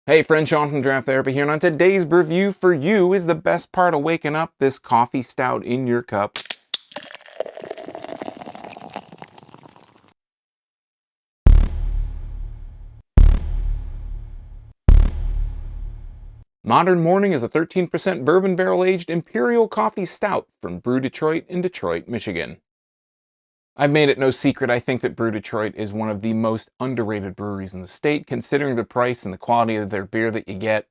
Hey friend, Sean from Draft Therapy here, and on today's review for you is the best part of waking up this coffee stout in your cup. Modern Morning is a 13% bourbon barrel-aged Imperial coffee stout from Brew Detroit in Detroit, Michigan. I've made it no secret I think that Brew Detroit is one of the most underrated breweries in the state, considering the price and the quality of their beer that you get.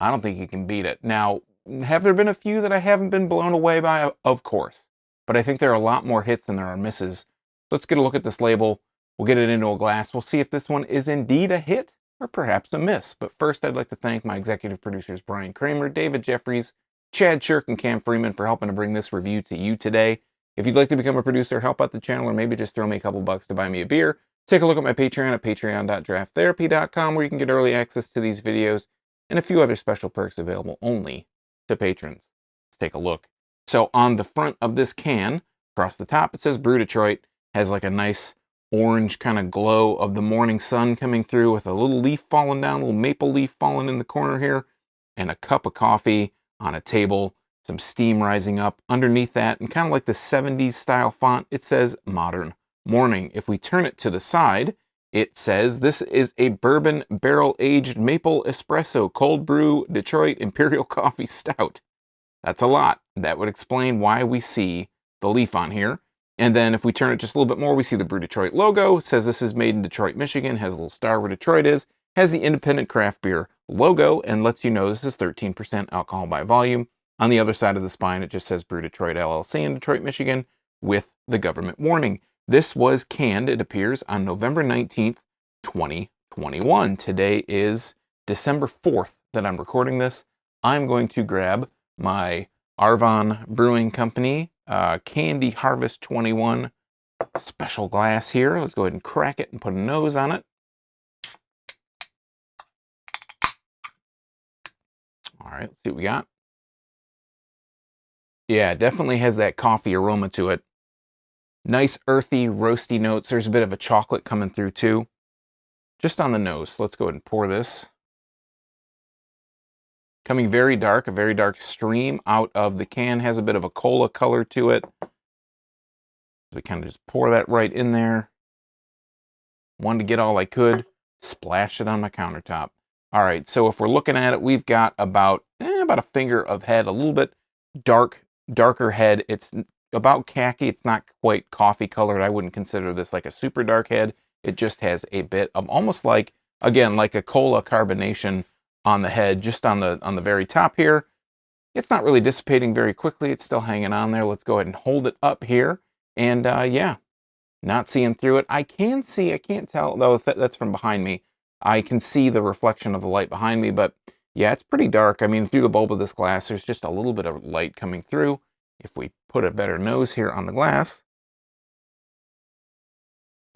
I don't think you can beat it. Now, have there been a few that I haven't been blown away by? Of course. But I think there are a lot more hits than there are misses. Let's get a look at this label. We'll get it into a glass. We'll see if this one is indeed a hit or perhaps a miss. But first, I'd like to thank my executive producers, Brian Kramer, David Jeffries, Chad Shirk, and Cam Freeman for helping to bring this review to you today. If you'd like to become a producer, help out the channel, or maybe just throw me a couple bucks to buy me a beer, take a look at my Patreon at patreon.drafttherapy.com, where you can get early access to these videos and a few other special perks available only to patrons. Let's take a look. So on the front of this can, across the top, it says Brew Detroit. Has like a nice orange kind of glow of the morning sun coming through with a little leaf falling down, a little maple leaf falling in the corner here, and a cup of coffee on a table, some steam rising up underneath that, and kind of like the 70s style font, it says Modern Morning. If we turn it to the side, it says this is a bourbon barrel-aged maple espresso cold brew Detroit Imperial coffee stout. That's a lot. That would explain why we see the leaf on here. And then if we turn it just a little bit more, we see the Brew Detroit logo. It says this is made in Detroit, Michigan, has a little star where Detroit is, has the independent craft beer logo, and lets you know this is 13% alcohol by volume. On the other side of the spine, it just says Brew Detroit LLC in Detroit, Michigan, with the government warning. This was canned, it appears, on November 19th, 2021. Today is December 4th that I'm recording this. I'm going to grab my Arvon Brewing Company Candy Harvest 21 special glass here. Let's go ahead and crack it and put a nose on it. All right, let's see what we got. Yeah, it definitely has that coffee aroma to it. Nice earthy, roasty notes. There's a bit of a chocolate coming through too. Just on the nose. Let's go ahead and pour this. Coming very dark, a very dark stream out of the can. Has a bit of a cola color to it. We kind of just pour that right in there. Wanted to get all I could. Splash it on my countertop. All right, so if we're looking at it, we've got about a finger of head, a little bit darker head. It's about khaki. It's not quite coffee colored. I wouldn't consider this like a super dark head. It just has a bit of almost like, again, like a cola carbonation on the head, just on the very top here. It's not really dissipating very quickly. It's still hanging on there. Let's go ahead and hold it up here. And yeah, not seeing through it. I can't tell, though that's from behind me. I can see the reflection of the light behind me, but yeah, it's pretty dark. I mean, through the bulb of this glass, there's just a little bit of light coming through. If we put a better nose here on the glass,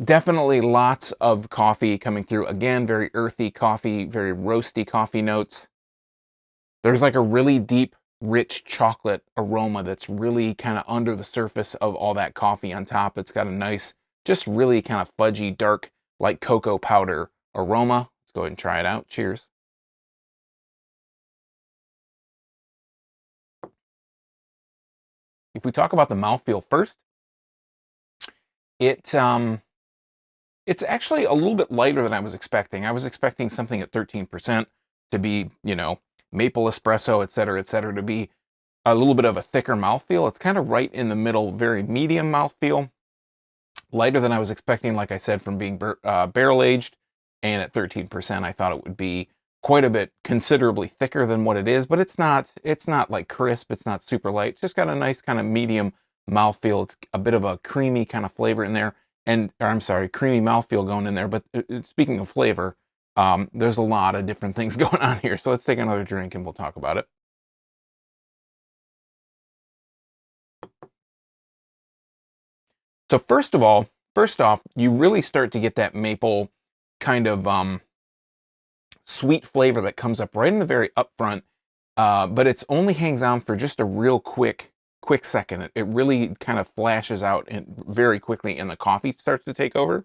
definitely lots of coffee coming through. Again, very earthy coffee, very roasty coffee notes. There's like a really deep, rich chocolate aroma that's really kind of under the surface of all that coffee on top. It's got a nice, just really kind of fudgy, dark, like cocoa powder aroma. Let's go ahead and try it out. Cheers. If we talk about the mouthfeel first, it it's actually a little bit lighter than I was expecting. I was expecting something at 13% to be, you know, maple espresso, et cetera, to be a little bit of a thicker mouthfeel. It's kind of right in the middle, very medium mouthfeel. Lighter than I was expecting, like I said, from being barrel aged. And at 13%, I thought it would be quite a bit considerably thicker than what it is, but it's not like crisp. It's not super light. It's just got a nice kind of medium mouthfeel. It's a bit of a creamy kind of flavor in there. And, or I'm sorry, creamy mouthfeel going in there. But speaking of flavor, there's a lot of different things going on here. So let's take another drink and we'll talk about it. So first off, you really start to get that maple kind of sweet flavor that comes up right in the very upfront, but it's only hangs on for just a real quick second. It really kind of flashes out and very quickly, and the coffee starts to take over.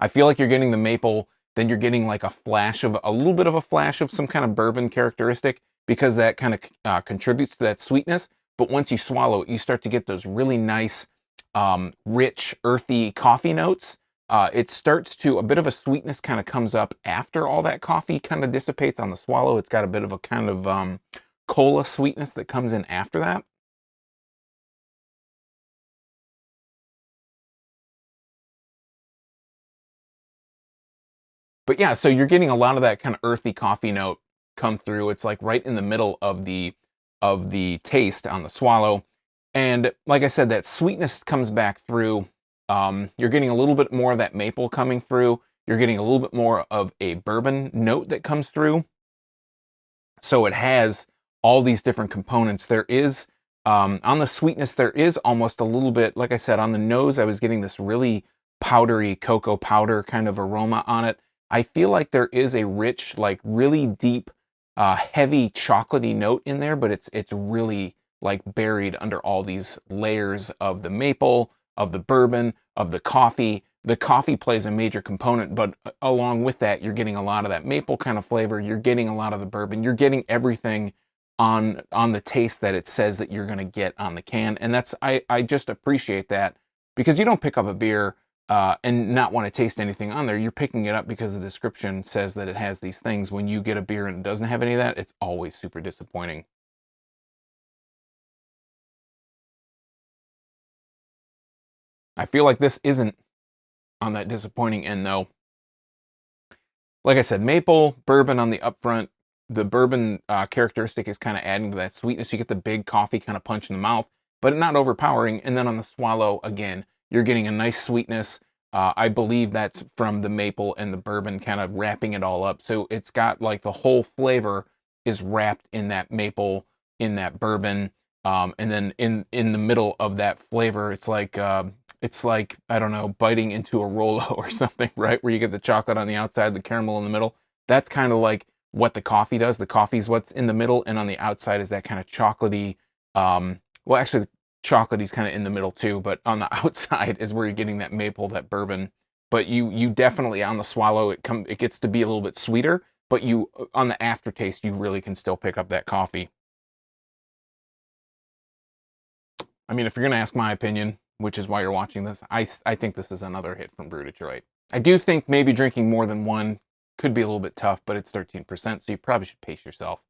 I feel like you're getting the maple, then you're getting like a little bit of a flash of some kind of bourbon characteristic, because that kind of contributes to that sweetness. But once you swallow it, you start to get those really nice, rich, earthy coffee notes. It starts to, a bit of a sweetness kind of comes up after all that coffee kind of dissipates on the swallow. It's got a bit of a kind of cola sweetness that comes in after that. But yeah, so you're getting a lot of that kind of earthy coffee note come through. It's like right in the middle of the taste on the swallow. And like I said, that sweetness comes back through. You're getting a little bit more of that maple coming through. You're getting a little bit more of a bourbon note that comes through. So it has all these different components. There is, on the sweetness, there is almost a little bit, like I said, on the nose, I was getting this really powdery cocoa powder kind of aroma on it. I feel like there is a rich, like really deep, heavy chocolatey note in there, but it's really like buried under all these layers of the maple, of the bourbon, of the coffee. The coffee plays a major component, but along with that, you're getting a lot of that maple kind of flavor. You're getting a lot of the bourbon. You're getting everything on the taste that it says that you're going to get on the can. And that's, I just appreciate that, because you don't pick up a beer and not want to taste anything on there. You're picking it up because the description says that it has these things. When you get a beer and it doesn't have any of that, it's always super disappointing. I feel like this isn't on that disappointing end, though. Like I said, maple, bourbon on the upfront. The bourbon characteristic is kind of adding to that sweetness. You get the big coffee kind of punch in the mouth, but not overpowering. And then on the swallow, again, you're getting a nice sweetness. I believe that's from the maple and the bourbon kind of wrapping it all up. So it's got like the whole flavor is wrapped in that maple, in that bourbon. And then in the middle of that flavor, it's like, I don't know, biting into a Rolo or something, right? Where you get the chocolate on the outside, the caramel in the middle. That's kind of like what the coffee does. The coffee's what's in the middle, and on the outside is that kind of chocolatey, well, actually, the chocolaty's kind of in the middle too, but on the outside is where you're getting that maple, that bourbon. But you definitely, on the swallow, it gets to be a little bit sweeter, but you, on the aftertaste, you really can still pick up that coffee. I mean, if you're going to ask my opinion, which is why you're watching this, I think this is another hit from Brew Detroit. I do think maybe drinking more than one could be a little bit tough, but it's 13%, so you probably should pace yourself.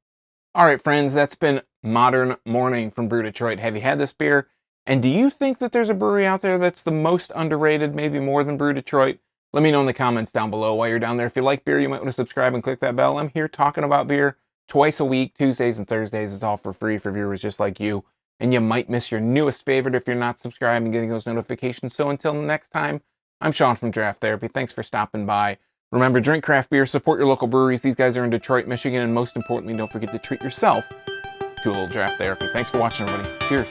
All right, friends, that's been Modern Morning from Brew Detroit. Have you had this beer? And do you think that there's a brewery out there that's the most underrated, maybe more than Brew Detroit? Let me know in the comments down below. While you're down there, if you like beer, you might want to subscribe and click that bell. I'm here talking about beer twice a week, Tuesdays and Thursdays. It's all for free for viewers just like you. And you might miss your newest favorite if you're not subscribed and getting those notifications. So until next time, I'm Sean from Draft Therapy. Thanks for stopping by. Remember, drink craft beer, support your local breweries. These guys are in Detroit, Michigan, and most importantly, don't forget to treat yourself to a little draft therapy. Thanks for watching, everybody. Cheers.